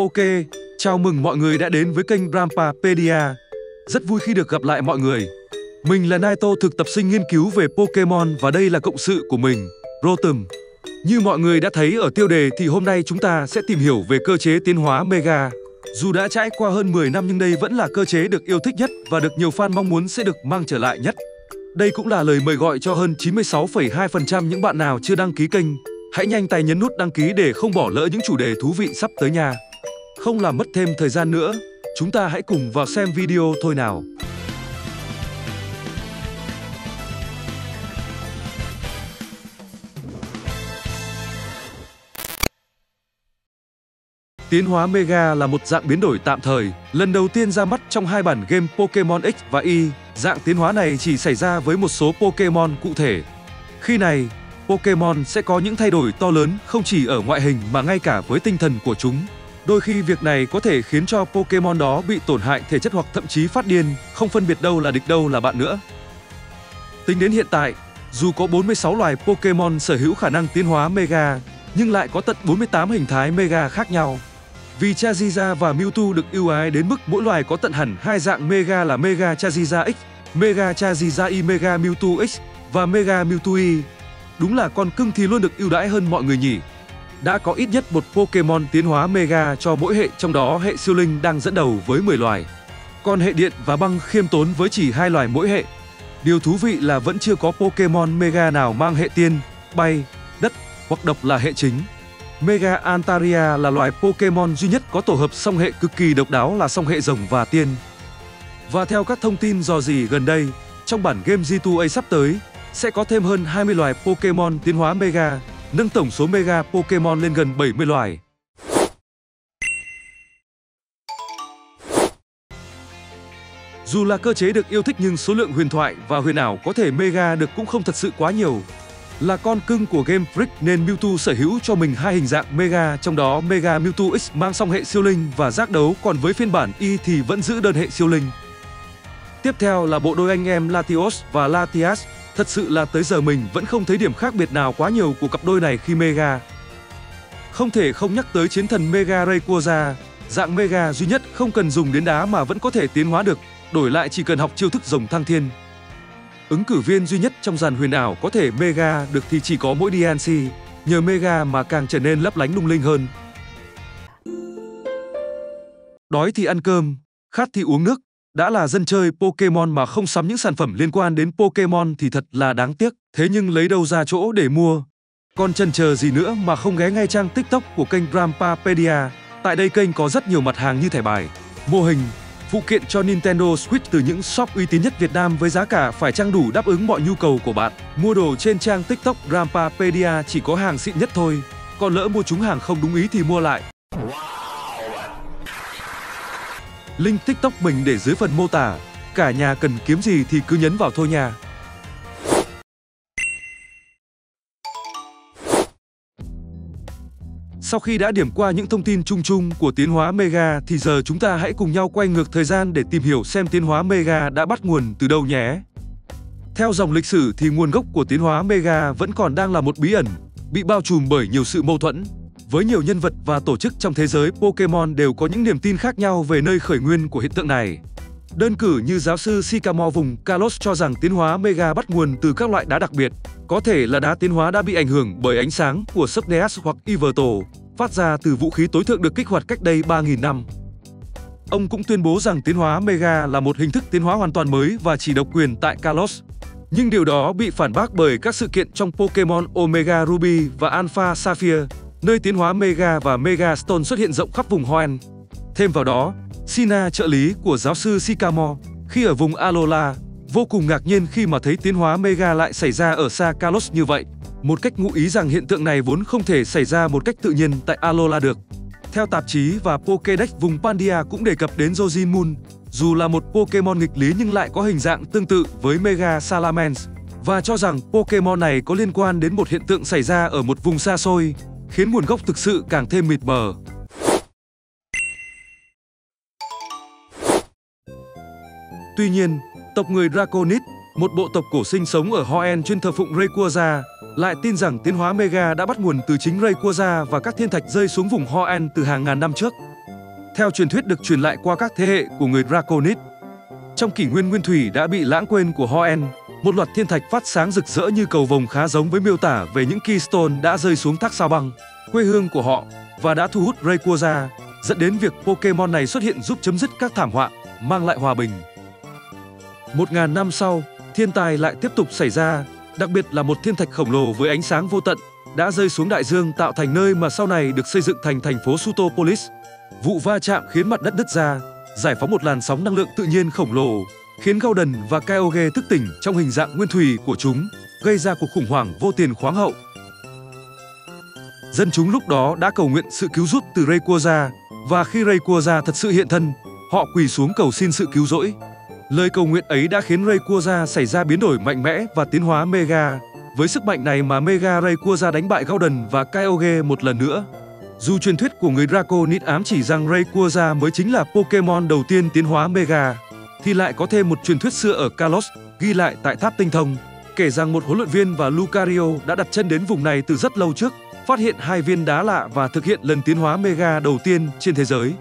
Ok, chào mừng mọi người đã đến với kênh Rampapedia. Rất vui khi được gặp lại mọi người. Mình là Naito, thực tập sinh nghiên cứu về Pokemon và đây là cộng sự của mình, Rotom. Như mọi người đã thấy ở tiêu đề thì hôm nay chúng ta sẽ tìm hiểu về cơ chế tiến hóa Mega. Dù đã trải qua hơn 10 năm nhưng đây vẫn là cơ chế được yêu thích nhất và được nhiều fan mong muốn sẽ được mang trở lại nhất. Đây cũng là lời mời gọi cho hơn 96,2% những bạn nào chưa đăng ký kênh. Hãy nhanh tay nhấn nút đăng ký để không bỏ lỡ những chủ đề thú vị sắp tới nha. Không làm mất thêm thời gian nữa, chúng ta hãy cùng vào xem video thôi nào. Tiến hóa Mega là một dạng biến đổi tạm thời, lần đầu tiên ra mắt trong hai bản game Pokemon X và Y. Dạng tiến hóa này chỉ xảy ra với một số Pokemon cụ thể. Khi này, Pokemon sẽ có những thay đổi to lớn không chỉ ở ngoại hình mà ngay cả với tinh thần của chúng. Đôi khi việc này có thể khiến cho Pokemon đó bị tổn hại thể chất hoặc thậm chí phát điên, không phân biệt đâu là địch đâu là bạn nữa. Tính đến hiện tại, dù có 46 loài Pokemon sở hữu khả năng tiến hóa Mega, nhưng lại có tận 48 hình thái Mega khác nhau. Vì Charizard và Mewtwo được ưu ái đến mức mỗi loài có tận hẳn hai dạng Mega là Mega Charizard X, Mega Charizard Y, Mega Mewtwo X và Mega Mewtwo Y. Đúng là con cưng thì luôn được ưu đãi hơn mọi người nhỉ. Đã có ít nhất một Pokemon tiến hóa Mega cho mỗi hệ, trong đó hệ siêu linh đang dẫn đầu với 10 loài. Còn hệ điện và băng khiêm tốn với chỉ 2 loài mỗi hệ. Điều thú vị là vẫn chưa có Pokemon Mega nào mang hệ tiên, bay, đất hoặc độc là hệ chính. Mega Altaria là loài Pokemon duy nhất có tổ hợp song hệ cực kỳ độc đáo là song hệ rồng và tiên. Và theo các thông tin rò rỉ gần đây, trong bản game G2A sắp tới, sẽ có thêm hơn 20 loài Pokemon tiến hóa Mega, nâng tổng số Mega Pokemon lên gần 70 loài. Dù là cơ chế được yêu thích nhưng số lượng huyền thoại và huyền ảo có thể Mega được cũng không thật sự quá nhiều. Là con cưng của Game Freak nên Mewtwo sở hữu cho mình hai hình dạng Mega, trong đó Mega Mewtwo X mang song hệ siêu linh và giác đấu, còn với phiên bản Y thì vẫn giữ đơn hệ siêu linh. Tiếp theo là bộ đôi anh em Latios và Latias. Thật sự là tới giờ mình vẫn không thấy điểm khác biệt nào quá nhiều của cặp đôi này khi Mega. Không thể không nhắc tới chiến thần Mega Rayquaza, dạng Mega duy nhất không cần dùng đến đá mà vẫn có thể tiến hóa được, đổi lại chỉ cần học chiêu thức rồng thăng thiên. Ứng cử viên duy nhất trong dàn huyền ảo có thể Mega được thì chỉ có mỗi Diancie, nhờ Mega mà càng trở nên lấp lánh lung linh hơn. Đói thì ăn cơm, khát thì uống nước. Đã là dân chơi Pokemon mà không sắm những sản phẩm liên quan đến Pokemon thì thật là đáng tiếc. Thế nhưng lấy đâu ra chỗ để mua? Còn chần chờ gì nữa mà không ghé ngay trang TikTok của kênh Rampapedia. Tại đây kênh có rất nhiều mặt hàng như thẻ bài, mô hình, phụ kiện cho Nintendo Switch từ những shop uy tín nhất Việt Nam với giá cả phải chăng đủ đáp ứng mọi nhu cầu của bạn. Mua đồ trên trang TikTok Rampapedia chỉ có hàng xịn nhất thôi. Còn lỡ mua trúng hàng không đúng ý thì mua lại. Link TikTok mình để dưới phần mô tả. Cả nhà cần kiếm gì thì cứ nhấn vào thôi nha. Sau khi đã điểm qua những thông tin chung chung của tiến hóa Mega thì giờ chúng ta hãy cùng nhau quay ngược thời gian để tìm hiểu xem tiến hóa Mega đã bắt nguồn từ đâu nhé. Theo dòng lịch sử thì nguồn gốc của tiến hóa Mega vẫn còn đang là một bí ẩn, bị bao trùm bởi nhiều sự mâu thuẫn. Với nhiều nhân vật và tổ chức trong thế giới Pokemon đều có những niềm tin khác nhau về nơi khởi nguyên của hiện tượng này. Đơn cử như giáo sư Sycamore vùng Kalos cho rằng tiến hóa Mega bắt nguồn từ các loại đá đặc biệt, có thể là đá tiến hóa đã bị ảnh hưởng bởi ánh sáng của Subneas hoặc Yveltal, phát ra từ vũ khí tối thượng được kích hoạt cách đây 3.000 năm. Ông cũng tuyên bố rằng tiến hóa Mega là một hình thức tiến hóa hoàn toàn mới và chỉ độc quyền tại Kalos. Nhưng điều đó bị phản bác bởi các sự kiện trong Pokemon Omega Ruby và Alpha Sapphire, nơi tiến hóa Mega và Mega Stone xuất hiện rộng khắp vùng Hoenn. Thêm vào đó, Sina, trợ lý của giáo sư Sycamore, khi ở vùng Alola, vô cùng ngạc nhiên khi mà thấy tiến hóa Mega lại xảy ra ở xa Kalos như vậy. Một cách ngụ ý rằng hiện tượng này vốn không thể xảy ra một cách tự nhiên tại Alola được. Theo tạp chí và Pokédex, vùng Pandia cũng đề cập đến Jojimon, dù là một Pokemon nghịch lý nhưng lại có hình dạng tương tự với Mega Salamence, và cho rằng Pokemon này có liên quan đến một hiện tượng xảy ra ở một vùng xa xôi, khiến nguồn gốc thực sự càng thêm mịt mờ. Tuy nhiên, tộc người Draconid, một bộ tộc cổ sinh sống ở Hoenn chuyên thờ phụng Rayquaza, lại tin rằng tiến hóa Mega đã bắt nguồn từ chính Rayquaza và các thiên thạch rơi xuống vùng Hoenn từ hàng ngàn năm trước. theo truyền thuyết được truyền lại qua các thế hệ của người Draconid. Trong kỷ nguyên nguyên thủy đã bị lãng quên của Hoenn, một loạt thiên thạch phát sáng rực rỡ như cầu vồng khá giống với miêu tả về những Keystone đã rơi xuống thác sao băng, quê hương của họ, và đã thu hút Rayquaza, dẫn đến việc Pokémon này xuất hiện giúp chấm dứt các thảm họa, mang lại hòa bình. 1000 năm sau, thiên tai lại tiếp tục xảy ra, đặc biệt là một thiên thạch khổng lồ với ánh sáng vô tận đã rơi xuống đại dương tạo thành nơi mà sau này được xây dựng thành thành phố Sutopolis. Vụ va chạm khiến mặt đất nứt ra, giải phóng một làn sóng năng lượng tự nhiên khổng lồ, khiến Groudon và Kyogre thức tỉnh trong hình dạng nguyên thủy của chúng, gây ra cuộc khủng hoảng vô tiền khoáng hậu. Dân chúng lúc đó đã cầu nguyện sự cứu giúp từ Rayquaza, và khi Rayquaza thật sự hiện thân, họ quỳ xuống cầu xin sự cứu rỗi. Lời cầu nguyện ấy đã khiến Rayquaza xảy ra biến đổi mạnh mẽ và tiến hóa Mega. Với sức mạnh này mà Mega Rayquaza đánh bại Groudon và Kyogre một lần nữa. Dù truyền thuyết của người Draconid ám chỉ rằng Rayquaza mới chính là Pokémon đầu tiên tiến hóa Mega, thì lại có thêm một truyền thuyết xưa ở Kalos, ghi lại tại Tháp Tinh Thông, kể rằng một huấn luyện viên và Lucario đã đặt chân đến vùng này từ rất lâu trước, phát hiện 2 viên đá lạ và thực hiện lần tiến hóa Mega đầu tiên trên thế giới.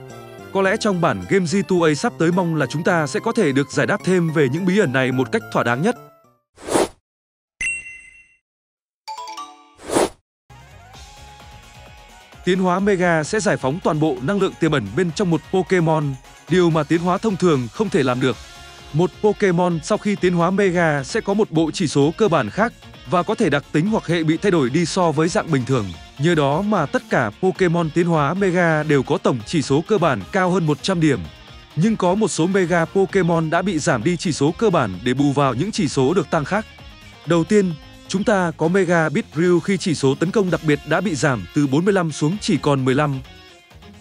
Có lẽ trong bản game G2A sắp tới mong là chúng ta sẽ có thể được giải đáp thêm về những bí ẩn này một cách thỏa đáng nhất. Tiến hóa Mega sẽ giải phóng toàn bộ năng lượng tiềm ẩn bên trong một Pokémon, điều mà tiến hóa thông thường không thể làm được. Một Pokémon sau khi tiến hóa Mega sẽ có một bộ chỉ số cơ bản khác và có thể đặc tính hoặc hệ bị thay đổi đi so với dạng bình thường. Nhờ đó mà tất cả Pokémon tiến hóa Mega đều có tổng chỉ số cơ bản cao hơn 100 điểm. Nhưng có một số Mega Pokémon đã bị giảm đi chỉ số cơ bản để bù vào những chỉ số được tăng khác. Đầu tiên, chúng ta có Mega Beedrill khi chỉ số tấn công đặc biệt đã bị giảm từ 45 xuống chỉ còn 15.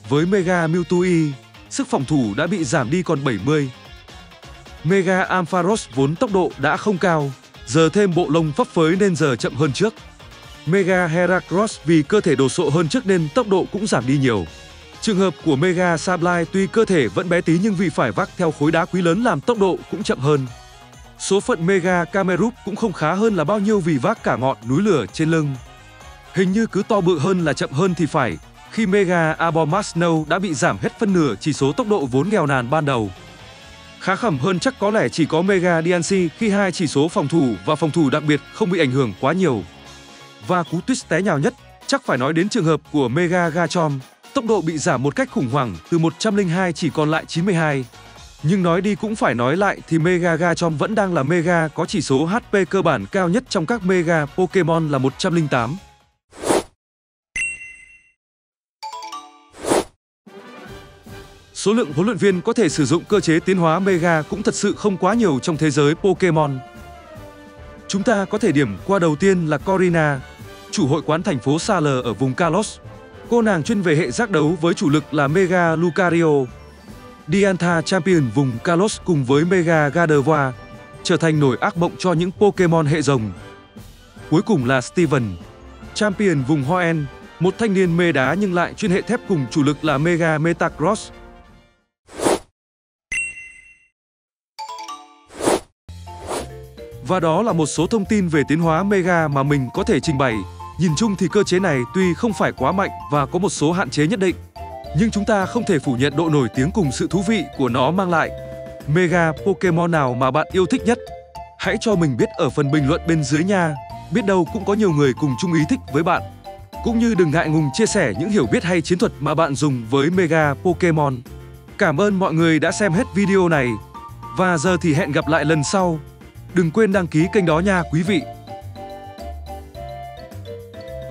Với Mega Mewtwo, sức phòng thủ đã bị giảm đi còn 70. Mega Ampharos vốn tốc độ đã không cao, giờ thêm bộ lông phấp phới nên giờ chậm hơn trước. Mega Heracross vì cơ thể đồ sộ hơn trước nên tốc độ cũng giảm đi nhiều. Trường hợp của Mega Sableye tuy cơ thể vẫn bé tí nhưng vì phải vác theo khối đá quý lớn làm tốc độ cũng chậm hơn. Số phận Mega Camerupt cũng không khá hơn là bao nhiêu vì vác cả ngọn núi lửa trên lưng. Hình như cứ to bự hơn là chậm hơn thì phải, khi Mega Abomasnow đã bị giảm hết phân nửa chỉ số tốc độ vốn nghèo nàn ban đầu. Khá khẩm hơn chắc có lẽ chỉ có Mega Diancie khi 2 chỉ số phòng thủ và phòng thủ đặc biệt không bị ảnh hưởng quá nhiều. Và cú twist té nhào nhất chắc phải nói đến trường hợp của Mega Garchomp, tốc độ bị giảm một cách khủng hoảng từ 102 chỉ còn lại 92. Nhưng nói đi cũng phải nói lại thì Mega Garchomp vẫn đang là Mega có chỉ số HP cơ bản cao nhất trong các Mega Pokémon là 108. Số lượng huấn luyện viên có thể sử dụng cơ chế tiến hóa Mega cũng thật sự không quá nhiều trong thế giới Pokémon. Chúng ta có thể điểm qua đầu tiên là Corina, chủ hội quán thành phố Saler ở vùng Kalos. Cô nàng chuyên về hệ giác đấu với chủ lực là Mega Lucario. Diantha Champion vùng Kalos cùng với Mega Gardevoir, trở thành nổi ác mộng cho những Pokémon hệ rồng. Cuối cùng là Steven, Champion vùng Hoenn, một thanh niên mê đá nhưng lại chuyên hệ thép cùng chủ lực là Mega Metagross. Và đó là một số thông tin về tiến hóa Mega mà mình có thể trình bày. Nhìn chung thì cơ chế này tuy không phải quá mạnh và có một số hạn chế nhất định, nhưng chúng ta không thể phủ nhận độ nổi tiếng cùng sự thú vị của nó mang lại. Mega Pokémon nào mà bạn yêu thích nhất? Hãy cho mình biết ở phần bình luận bên dưới nha. Biết đâu cũng có nhiều người cùng chung ý thích với bạn. Cũng như đừng ngại ngùng chia sẻ những hiểu biết hay chiến thuật mà bạn dùng với Mega Pokémon. Cảm ơn mọi người đã xem hết video này. Và giờ thì hẹn gặp lại lần sau. Đừng quên đăng ký kênh đó nha quý vị.